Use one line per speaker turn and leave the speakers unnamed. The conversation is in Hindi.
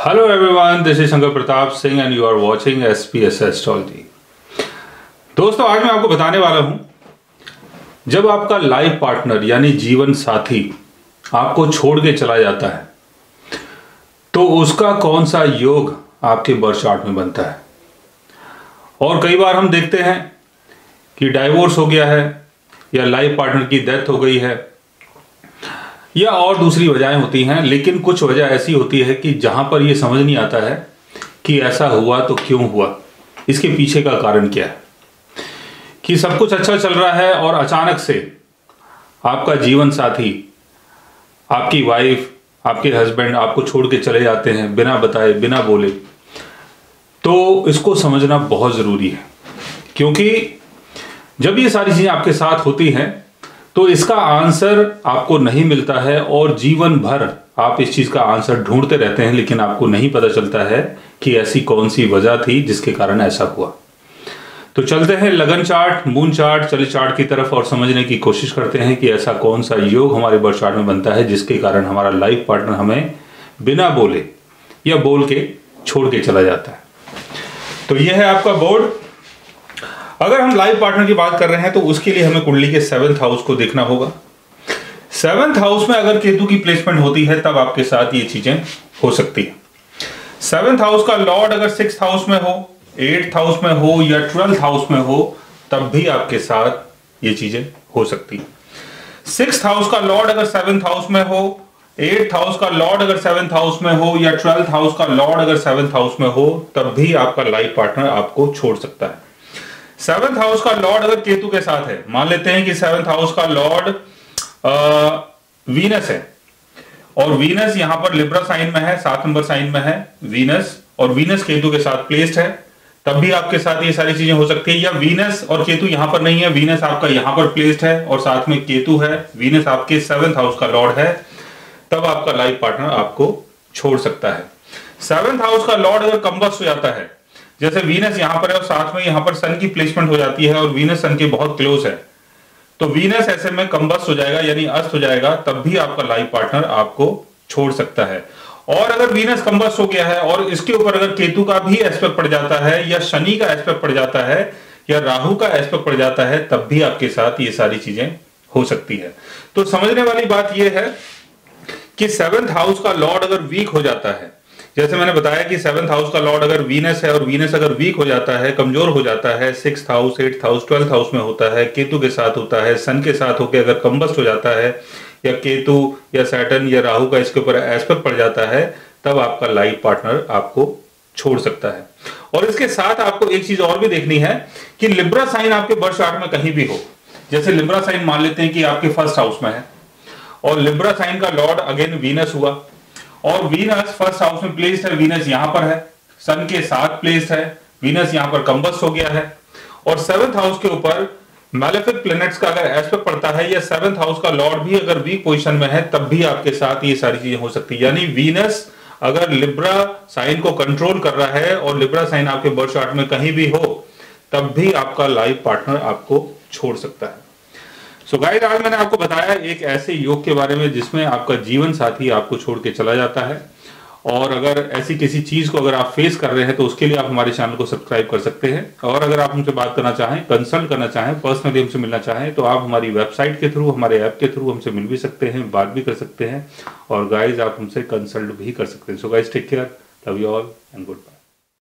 Hello everyone, this is Shankar Pratap Singh and you are watching SPS astrology. दोस्तों, आज मैं आपको बताने वाला हूं, जब आपका लाइफ पार्टनर यानी जीवन साथी आपको छोड़ के चला जाता है तो उसका कौन सा योग आपके बर्थ चार्ट में बनता है। और कई बार हम देखते हैं कि डाइवोर्स हो गया है या लाइफ पार्टनर की डेथ हो गई है या और दूसरी वजहें होती हैं, लेकिन कुछ वजह ऐसी होती है कि जहां पर ये समझ नहीं आता है कि ऐसा हुआ तो क्यों हुआ, इसके पीछे का कारण क्या है। कि सब कुछ अच्छा चल रहा है और अचानक से आपका जीवन साथी, आपकी वाइफ, आपके हस्बैंड आपको छोड़ के चले जाते हैं बिना बताए, बिना बोले। तो इसको समझना बहुत ज़रूरी है, क्योंकि जब ये सारी चीज़ें आपके साथ होती हैं तो इसका आंसर आपको नहीं मिलता है और जीवन भर आप इस चीज़ का आंसर ढूंढते रहते हैं, लेकिन आपको नहीं पता चलता है कि ऐसी कौन सी वजह थी जिसके कारण ऐसा हुआ। तो चलते हैं लगन चार्ट, मून चार्ट, चल चार्ट की तरफ और समझने की कोशिश करते हैं कि ऐसा कौन सा योग हमारे बर्थ चार्ट में बनता है जिसके कारण हमारा लाइफ पार्टनर हमें बिना बोले या बोल के छोड़ के चला जाता है। तो यह है आपका बोर्ड। अगर हम लाइफ पार्टनर की बात कर रहे हैं तो उसके लिए हमें कुंडली के 7th हाउस को देखना होगा। 7th हाउस में अगर केतु की प्लेसमेंट होती है तब आपके साथ ये चीजें हो सकती है। 7th हाउस का लॉर्ड अगर 6th हाउस में हो, 8th हाउस में हो या 12th हाउस में हो तब भी आपके साथ ये चीजें हो सकती है। 6th हाउस का लॉर्ड अगर 7th हाउस में हो, 8th हाउस का लॉर्ड अगर 7th हाउस में हो या 12th हाउस का लॉर्ड अगर 7th हाउस में हो तब भी आपका लाइफ पार्टनर आपको छोड़ सकता है। 7th हाउस का लॉर्ड अगर केतु के साथ है, मान लेते हैं कि 7th हाउस का लॉर्ड वीनस है और वीनस यहां पर लिब्रा साइन में है, 7 नंबर साइन में है वीनस, और वीनस केतु के साथ प्लेस्ड है, तब भी आपके साथ ये सारी चीजें हो सकती है। या वीनस और केतु यहां पर नहीं है, वीनस आपका यहां पर प्लेस्ड है और साथ में केतु है, वीनस आपके 7th हाउस का लॉर्ड है, तब आपका लाइफ पार्टनर आपको छोड़ सकता है। 7th हाउस का लॉर्ड अगर कंबस्ट हो जाता है, जैसे वीनस यहां पर है और साथ में यहां पर सन की प्लेसमेंट हो जाती है और वीनस सन के बहुत क्लोज है, तो वीनस ऐसे में कंबस्ट हो जाएगा यानी अस्त हो जाएगा, तब भी आपका लाइफ पार्टनर आपको छोड़ सकता है। और अगर वीनस कंबस्ट हो गया है और इसके ऊपर अगर केतु का भी एस्पेक्ट पड़ जाता है या शनि का एस्पेक्ट पड़ जाता है या राहु का एस्पेक्ट पड़ जाता है तब भी आपके साथ ये सारी चीजें हो सकती है। तो समझने वाली बात यह है कि 7th हाउस का लॉर्ड अगर वीक हो जाता है, जैसे मैंने बताया कि 7th हाउस का लॉर्ड अगर वीनस है और वीनस अगर वीक हो जाता है, कमजोर हो जाता है, 6th house, 8th house, 12th house में होता है, केतु के साथ होता है, सन के साथ होकर अगर कंबस्ट हो जाता है या केतु या सैटर्न या राहु का इसके ऊपर एस्पेक्ट पड़ जाता है, तब आपका लाइफ पार्टनर आपको छोड़ सकता है। और इसके साथ आपको एक चीज और भी देखनी है कि लिब्रा साइन आपके बर्थ चार्ट में कहीं भी हो, जैसे लिब्रा साइन मान लेते हैं कि आपके 1st हाउस में है और लिब्रा साइन का लॉर्ड अगेन वीनस हुआ और वीनस 1st हाउस में प्लेस्ड है, वीनस यहां पर है, सन के साथ प्लेस्ड है, वीनस यहां पर कंबस्ट हो गया है और 7th हाउस के ऊपर मैलेफिक प्लैनेट्स का अगर एस्पेक्ट पड़ता है या 7th हाउस का लॉर्ड भी अगर वीक पोजीशन में है तब भी आपके साथ ये सारी चीजें हो सकती है। यानी वीनस अगर लिब्रा साइन को कंट्रोल कर रहा है और लिब्रा साइन आपके बर्थ चार्ट में कहीं भी हो तब भी आपका लाइफ पार्टनर आपको छोड़ सकता है। सो गाइस, आज मैंने आपको बताया एक ऐसे योग के बारे में जिसमें आपका जीवन साथी आपको छोड़ के चला जाता है, और अगर ऐसी किसी चीज को अगर आप फेस कर रहे हैं तो उसके लिए आप हमारे चैनल को सब्सक्राइब कर सकते हैं। और अगर आप हमसे बात करना चाहें, कंसल्ट करना चाहें, पर्सनली हमसे मिलना चाहें तो आप हमारी वेबसाइट के थ्रू, हमारे ऐप के थ्रू हमसे मिल भी सकते हैं, बात भी कर सकते हैं और गाइज आप हमसे कंसल्ट भी कर सकते हैं। So guys, take care, love you all and good bye.